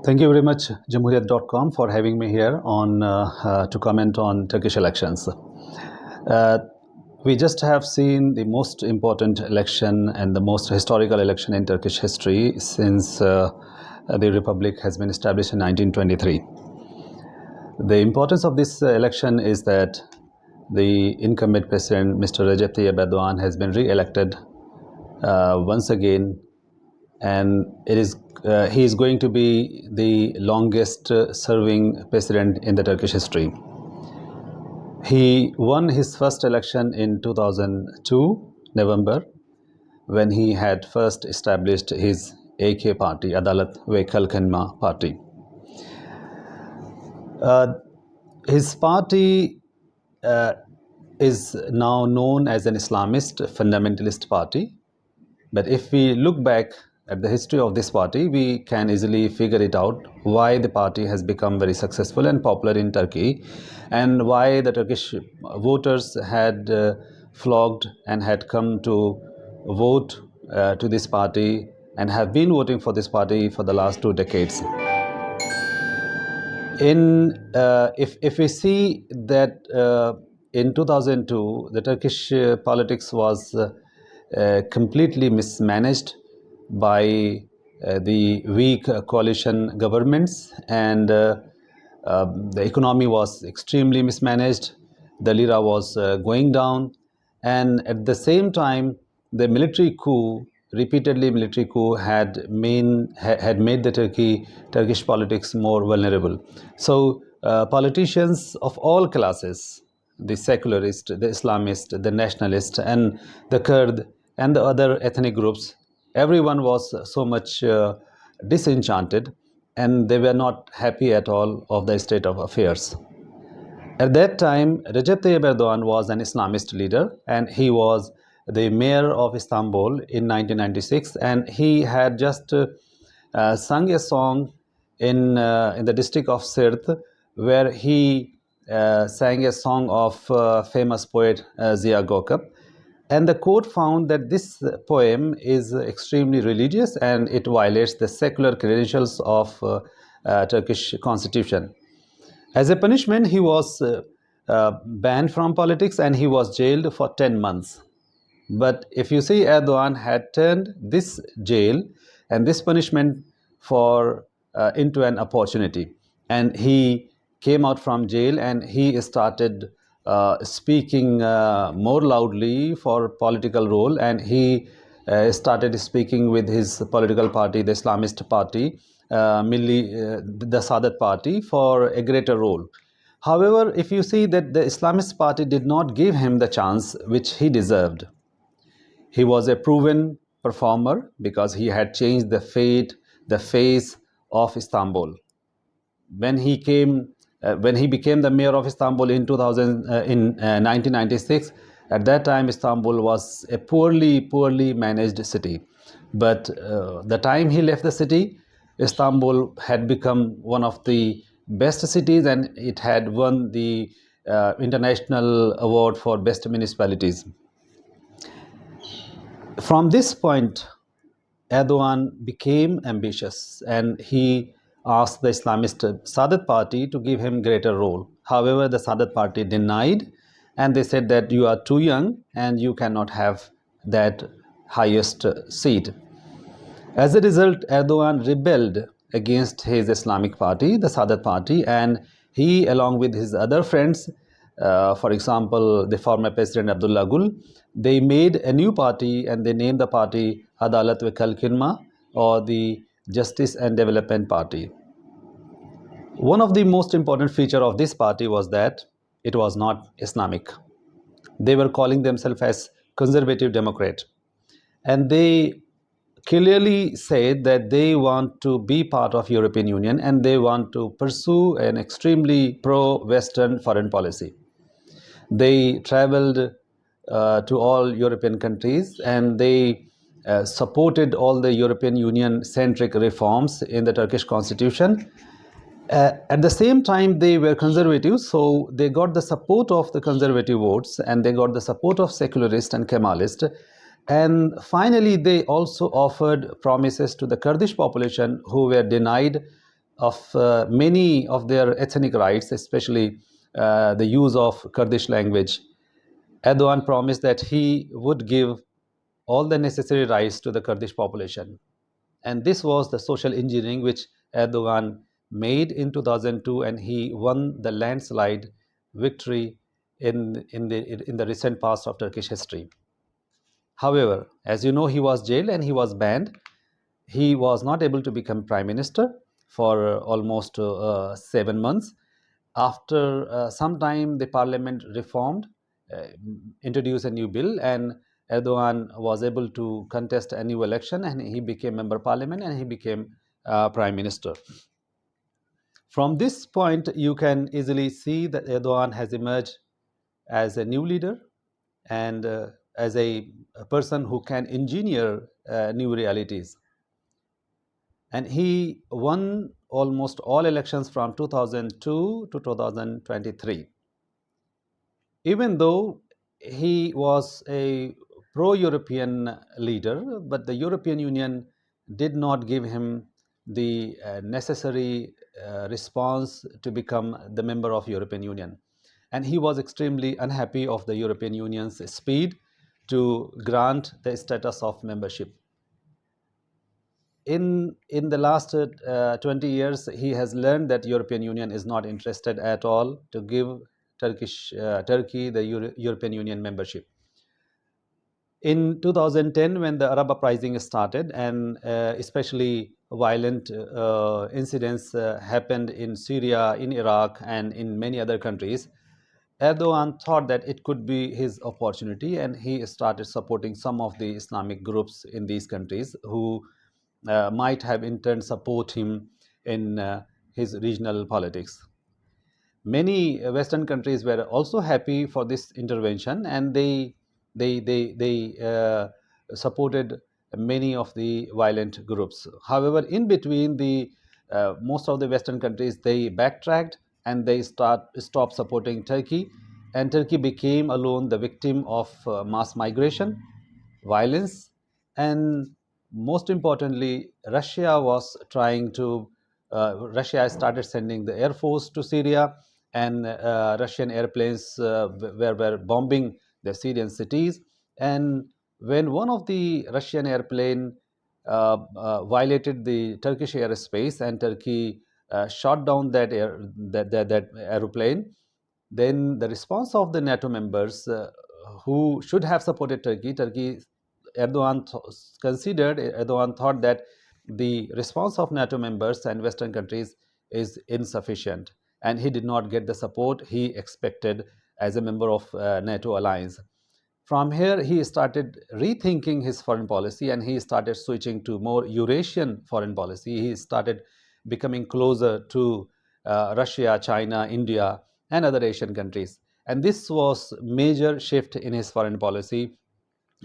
Thank you very much, Jamhuriyat.com, for having me here on to comment on Turkish elections. Uh, we just have seen the most important election and the most historical election in Turkish history since the Republic has been established in 1923. The importance of this election is that the incumbent president, Mr. Recep Tayyip Erdogan, has been re-elected once again, and he is going to be the longest serving president in the Turkish history. He won his first election in 2002 November, when he had first established his AK party, Adalet ve Kalkınma party. His party is now known as an Islamist fundamentalist party. But if we look back at the history of this party, we can easily figure it out why the party has become very successful and popular in Turkey, and why the Turkish voters had flocked and had come to vote to this party and have been voting for this party for the last 2 decades. If we see that in 2002 the Turkish politics was completely mismanaged by the weak coalition governments, and the economy was extremely mismanaged. The lira was going down, and at the same time the repeatedly military coup had made the Turkish politics more vulnerable. So politicians of all classes, the secularist, the Islamist, the nationalist, and the Kurd, and the other ethnic groups, everyone was so much disenchanted, and they were not happy at all of the state of affairs. At that time, Recep Tayyip Erdogan was an Islamist leader, and he was the mayor of Istanbul in 1996, and he had just sung a song in the district of Sirt, where he sang a song of famous poet Ziya Gökalp. And the court found that this poem is extremely religious and it violates the secular credentials of Turkish constitution. As a punishment, he was banned from politics and he was jailed for 10 months. But if you see, Erdogan had turned this jail and this punishment into an opportunity. And he came out from jail and he started speaking more loudly for political role, and he started speaking with his political party, the Islamist party, the Sadat party, for a greater role. However, if you see that the Islamist party did not give him the chance which he deserved. He was a proven performer because he had changed the face of Istanbul. When he became the mayor of Istanbul in 1996, at that time Istanbul was a poorly managed city. But the time he left the city, Istanbul had become one of the best cities, and it had won the international award for best municipalities. From this point, Erdogan became ambitious and he asked the Islamist Sadat party to give him greater role. However, the Sadat party denied, and they said that you are too young and you cannot have that highest seat. As a result, Erdogan rebelled against his Islamic party, the Sadat party, and he, along with his other friends, for example, the former President Abdullah Gül, they made a new party and they named the party Adalet ve Kalkınma, or the Justice and Development Party. One of the most important features of this party was that it was not Islamic. They were calling themselves as conservative Democrat, and they clearly said that they want to be part of European Union and they want to pursue an extremely pro-Western foreign policy. They traveled to all European countries, and they supported all the European Union-centric reforms in the Turkish constitution. At the same time, they were conservative, so they got the support of the conservative votes, and they got the support of secularists and Kemalist. And finally, they also offered promises to the Kurdish population who were denied of many of their ethnic rights, especially the use of Kurdish language. Erdogan promised that he would give all the necessary rights to the Kurdish population. And this was the social engineering which Erdogan made in 2002, and he won the landslide victory in the recent past of Turkish history. However, as you know, he was jailed and he was banned. He was not able to become prime minister for almost 7 months. After some time, the parliament reformed, uh, introduced a new bill, and Erdogan was able to contest a new election, and he became member of parliament and he became prime minister. From this point, you can easily see that Erdogan has emerged as a new leader and as a person who can engineer new realities. And he won almost all elections from 2002 to 2023. Even though he was a pro-European leader, but the European Union did not give him the necessary response to become the member of European Union. And he was extremely unhappy of the European Union's speed to grant the status of membership. In the last 20 years, he has learned that European Union is not interested at all to give Turkey the European Union membership. In 2010, when the Arab uprising started, and especially violent incidents happened in Syria, in Iraq, and in many other countries, Erdogan thought that it could be his opportunity, and he started supporting some of the Islamic groups in these countries who might have in turn support him in his regional politics. Many Western countries were also happy for this intervention, and they supported many of the violent groups. However, in between, the most of the Western countries, they backtracked and they stopped supporting Turkey, and Turkey became alone the victim of mass migration, violence, and most importantly, Russia started sending the air force to Syria, and Russian airplanes were bombing the Syrian cities. And when one of the Russian airplane violated the Turkish airspace, and Turkey shot down that aeroplane, then the response of the NATO members who should have supported Turkey, Erdogan thought that the response of NATO members and Western countries is insufficient, and he did not get the support he expected as a member of NATO alliance. From here, he started rethinking his foreign policy, and he started switching to more Eurasian foreign policy. He started becoming closer to Russia, China, India, and other Asian countries. And this was major shift in his foreign policy.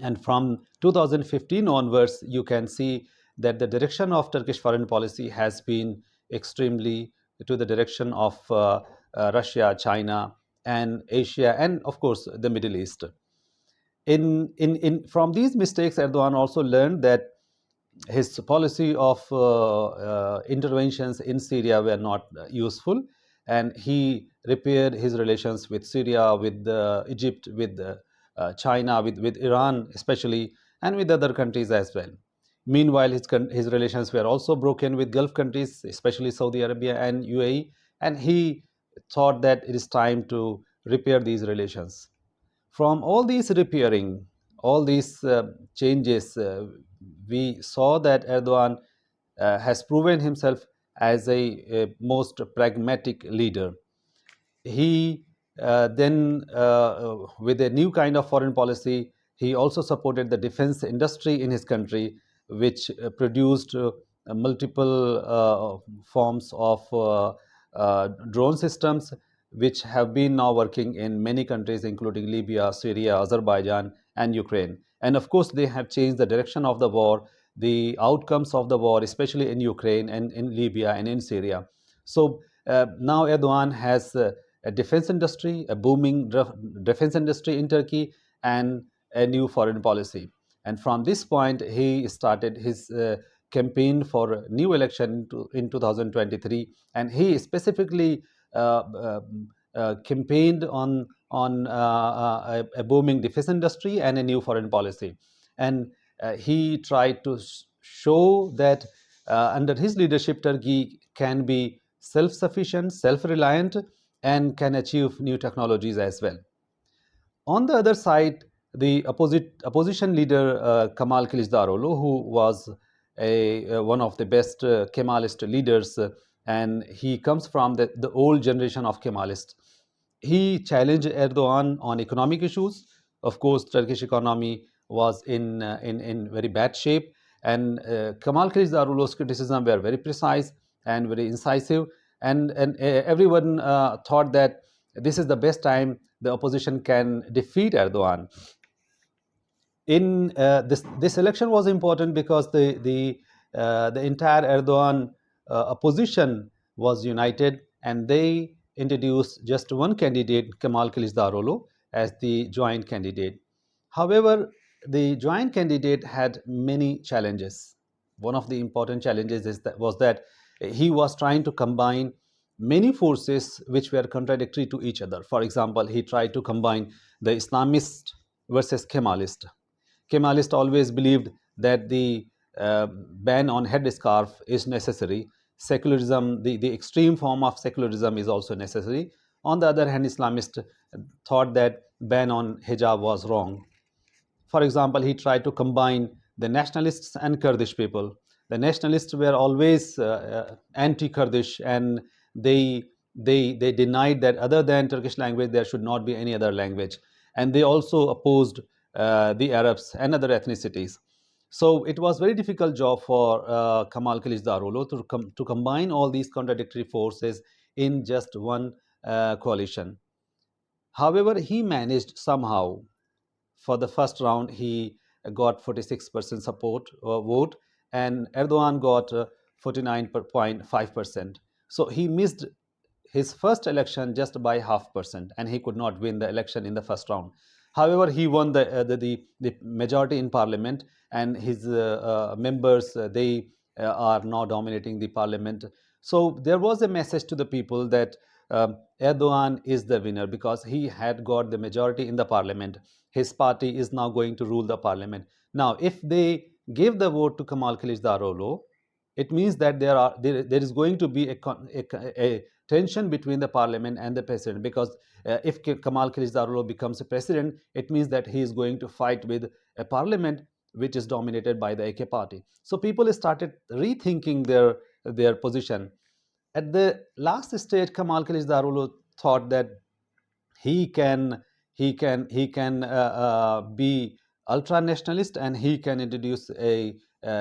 And from 2015 onwards, you can see that the direction of Turkish foreign policy has been extremely to the direction of Russia, China, and Asia, and of course the Middle East. From these mistakes, Erdogan also learned that his policy of interventions in Syria were not useful, and he repaired his relations with Syria, with Egypt, with China, with Iran especially, and with other countries as well. Meanwhile, his relations were also broken with Gulf countries, especially Saudi Arabia and UAE, and he thought that it is time to repair these relations. From all these repairing, all these changes, we saw that Erdogan has proven himself as a most pragmatic leader. He then, with a new kind of foreign policy, he also supported the defense industry in his country, which produced multiple forms of drone systems, which have been now working in many countries, including Libya, Syria, Azerbaijan, and Ukraine. And of course, they have changed the direction of the war, the outcomes of the war, especially in Ukraine and in Libya and in Syria. So now Erdogan has a defense industry, a booming defense industry in Turkey, and a new foreign policy. And from this point, he started his campaigned for a new election in 2023, and he specifically uh, uh, campaigned on a booming defense industry and a new foreign policy. And he tried to show that under his leadership, Turkey can be self-sufficient, self-reliant, and can achieve new technologies as well. On the other side, the opposition leader Kemal Kılıçdaroğlu, who was one of the best Kemalist leaders, and he comes from the old generation of Kemalists. He challenged Erdogan on economic issues. Of course, Turkish economy was in very bad shape, and Kemal Kılıçdaroğlu's criticism were very precise and very incisive, and everyone thought that this is the best time the opposition can defeat Erdogan. In this election was important because the entire Erdogan opposition was united, and they introduced just one candidate, Kemal Kılıçdaroğlu, as the joint candidate. However, the joint candidate had many challenges. One of the important challenges was that he was trying to combine many forces which were contradictory to each other. For example, he tried to combine the Islamist versus Kemalist. Kemalist always believed that the ban on headscarf is necessary. Secularism, the extreme form of secularism, is also necessary. On the other hand, Islamist thought that ban on hijab was wrong. For example, he tried to combine the nationalists and Kurdish people. The nationalists were always anti-Kurdish, and they denied that other than Turkish language there should not be any other language, and they also opposed the Arabs and other ethnicities. So it was very difficult job for Kemal Kılıçdaroğlu to combine all these contradictory forces in just one coalition. However, he managed somehow. For the first round, he got 46% support vote, and Erdogan got 49.5%. So he missed his first election just by 0.5%, and he could not win the election in the first round. However, he won the majority in parliament, and his members, they are now dominating the parliament. So there was a message to the people that Erdogan is the winner because he had got the majority in the parliament. His party is now going to rule the parliament. Now, if they give the vote to Kemal Kılıçdaroğlu, it means that there is going to be a tension between the parliament and the president, because if Kemal Kılıçdaroğlu becomes a president, it means that he is going to fight with a parliament which is dominated by the AK party. So people started rethinking their position. At the last stage, Kemal Kılıçdaroğlu thought that he can be ultra nationalist, and he can introduce a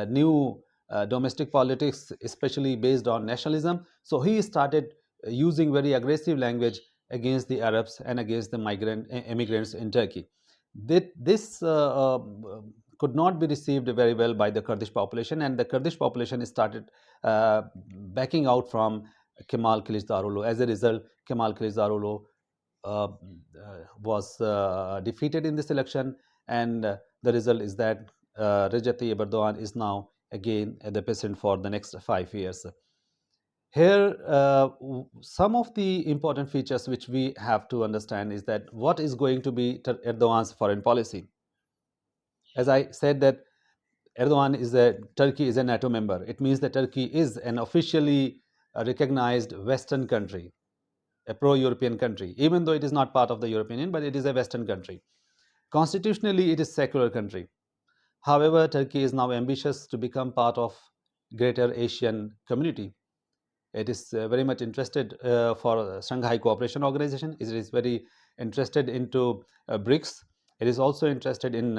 new domestic politics, especially based on nationalism. So he started using very aggressive language against the Arabs and against the immigrants in Turkey. This could not be received very well by the Kurdish population, and the Kurdish population started backing out from Kemal Kılıçdaroğlu. As a result, Kemal Kılıçdaroğlu was defeated in this election, and the result is that Recep Tayyip Erdogan is now again the president for the next 5 years. Here, some of the important features which we have to understand is that what is going to be Erdogan's foreign policy. As I said that Turkey is a NATO member. It means that Turkey is an officially recognized Western country, a pro-European country, even though it is not part of the European Union, but it is a Western country. Constitutionally, it is a secular country. However, Turkey is now ambitious to become part of greater Asian community. It is very much interested for Shanghai Cooperation Organization. It is very interested into BRICS. It is also interested in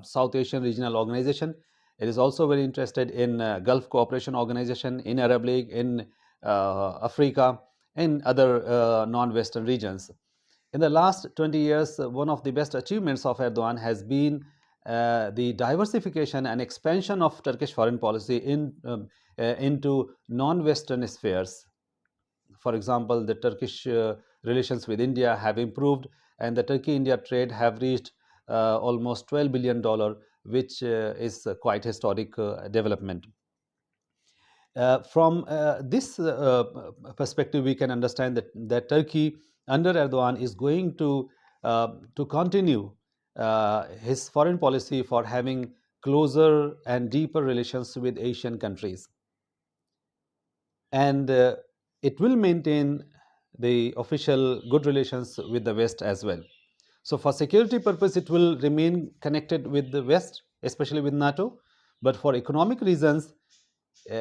South Asian Regional Organization. It is also very interested in Gulf Cooperation Organization, in Arab League, in Africa, and other non-Western regions. In the last 20 years, one of the best achievements of Erdogan has been the diversification and expansion of Turkish foreign policy into non-Western spheres. For example, the Turkish relations with India have improved, and the Turkey-India trade have reached almost $12 billion, which is quite historic development. From this perspective, we can understand that Turkey under Erdogan is going to continue his foreign policy for having closer and deeper relations with Asian countries, and it will maintain the official good relations with the West as well. So, for security purpose, it will remain connected with the West, especially with NATO. But for economic reasons,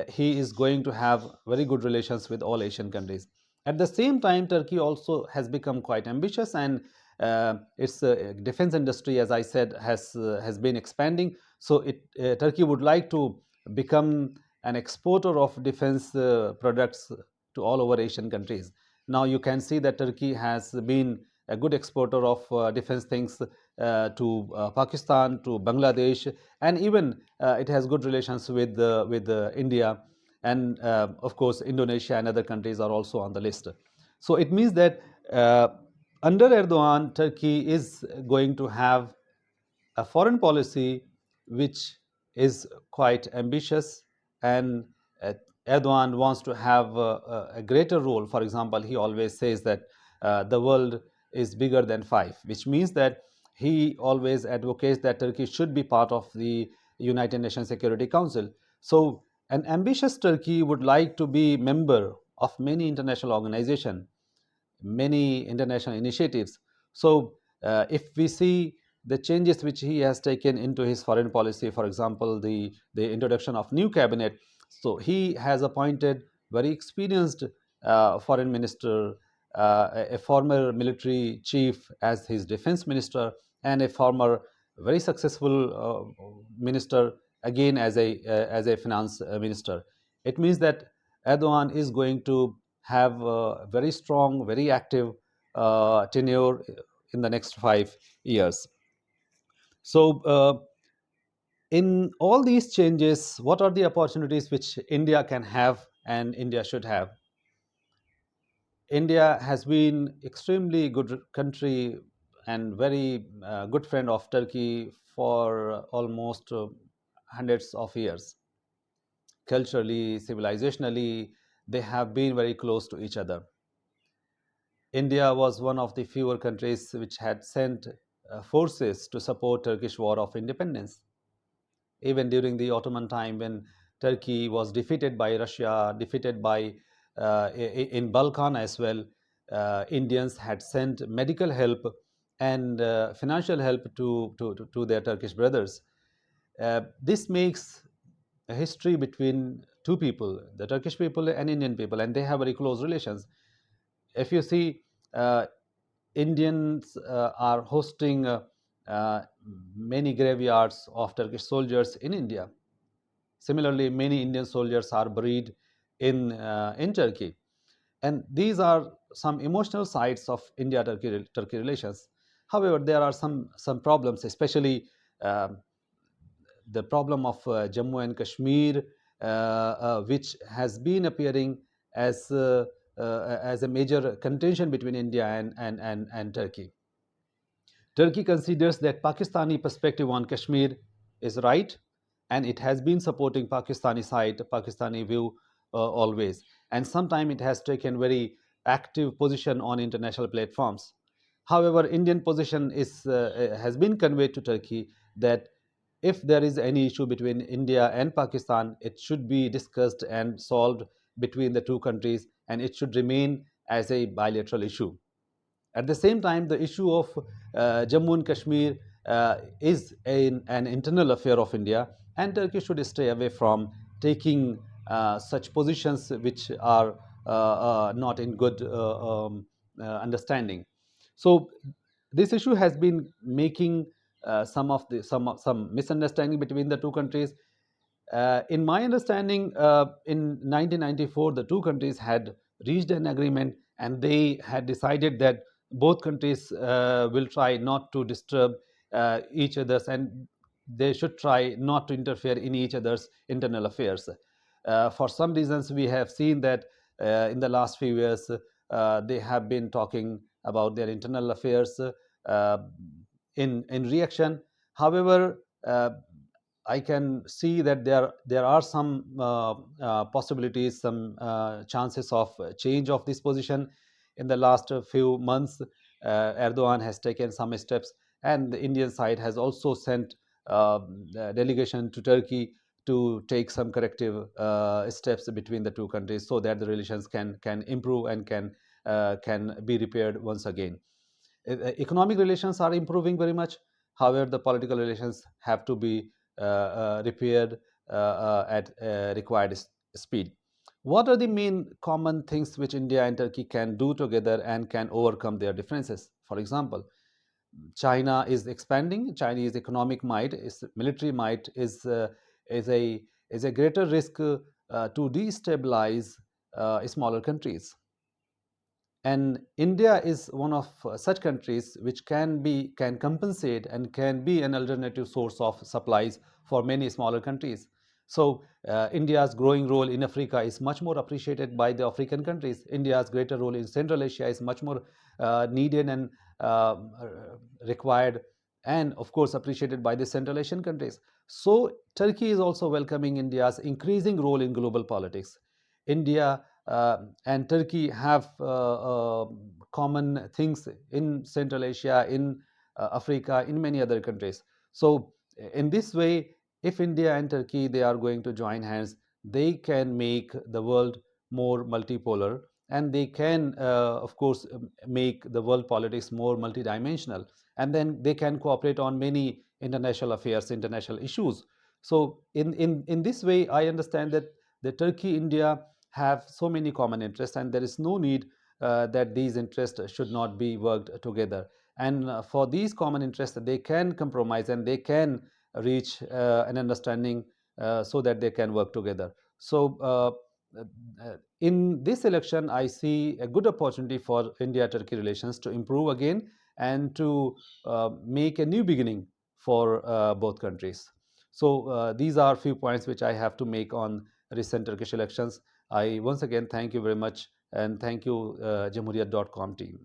he is going to have very good relations with all Asian countries. At the same time, Turkey also has become quite ambitious, and its defense industry, as I said, has been expanding. So, Turkey would like to become an exporter of defense products to all over Asian countries. Now, you can see that Turkey has been a good exporter of defense things to Pakistan, to Bangladesh, and even it has good relations with India, and of course Indonesia and other countries are also on the list. So it means that uh, under Erdogan, Turkey is going to have a foreign policy which is quite ambitious, and uh, Erdogan wants to have a greater role. For example, he always says that the world is bigger than five, which means that he always advocates that Turkey should be part of the United Nations Security Council. So an ambitious Turkey would like to be member of many international organizations, many international initiatives. So, if we see the changes which he has taken into his foreign policy, for example, the introduction of new cabinet, so he has appointed very experienced foreign minister, a former military chief as his defense minister, and a former very successful minister again as a finance minister. It means that Erdogan is going to have a very strong, very active tenure in the next 5 years. So, in all these changes, what are the opportunities which India can have and India should have? India has been extremely good country and very good friend of Turkey for almost hundreds of years. Culturally, civilizationally, they have been very close to each other. India was one of the fewer countries which had sent forces to support Turkish war of independence. Even during the Ottoman time, when Turkey was defeated by Russia, defeated by in Balkan as well, Indians had sent medical help and financial help to their Turkish brothers. This makes a history between two people, the Turkish people and Indian people, and they have very close relations. If you see, uh, Indians are hosting many graveyards of Turkish soldiers in India. Similarly, many Indian soldiers are buried in Turkey, and these are some emotional sides of India-Turkey relations. However, there are some problems, especially um the problem of Jammu and Kashmir, which has been appearing as a major contention between India and Turkey. Turkey considers that Pakistani perspective on Kashmir is right, and it has been supporting Pakistani side, Pakistani view always. And sometimes it has taken very active position on international platforms. However, Indian position has been conveyed to Turkey that if there is any issue between India and Pakistan, it should be discussed and solved between the two countries, and it should remain as a bilateral issue. At the same time, the issue of Jammu and Kashmir is an internal affair of India, and Turkey should stay away from taking such positions which are not in good understanding. So, this issue has been making some misunderstanding between the two countries. In my understanding, in 1994, the two countries had reached an agreement, and they had decided that both countries will try not to disturb each other's, and they should try not to interfere in each other's internal affairs. For some reasons, we have seen that in the last few years, they have been talking about their internal affairs uh, in reaction. However, I can see that there are some possibilities, some chances of change of this position. In the last few months, Erdogan has taken some steps, and the Indian side has also sent a delegation to Turkey to take some corrective steps between the two countries, so that the relations can improve and can be repaired once again. Economic relations are improving very much. However, the political relations have to be repaired at required speed. What are the main common things which India and Turkey can do together and can overcome their differences? For example, China is expanding. Chinese economic might, is military might, is a is a greater risk to destabilize smaller countries. And India is one of such countries which can compensate and can be an alternative source of supplies for many smaller countries. So India's growing role in Africa is much more appreciated by the African countries. India's greater role in Central Asia is much more needed and uh, required, and of course appreciated by the Central Asian countries. So Turkey is also welcoming India's increasing role in global politics. India and Turkey have common things in Central Asia, in Africa, in many other countries. So, in this way, if India and Turkey they are going to join hands, they can make the world more multipolar, and they can, of course, make the world politics more multidimensional, and then they can cooperate on many international affairs, international issues. So, in this way, I understand that the Turkey India have so many common interests, and there is no need that these interests should not be worked together. And for these common interests, they can compromise and they can reach an understanding so that they can work together. So, in this election, I see a good opportunity for India Turkey relations to improve again and to make a new beginning for both countries. So, these are few points which I have to make on recent Turkish elections. I once again thank you very much and thank you, Jamhuriyat.com team.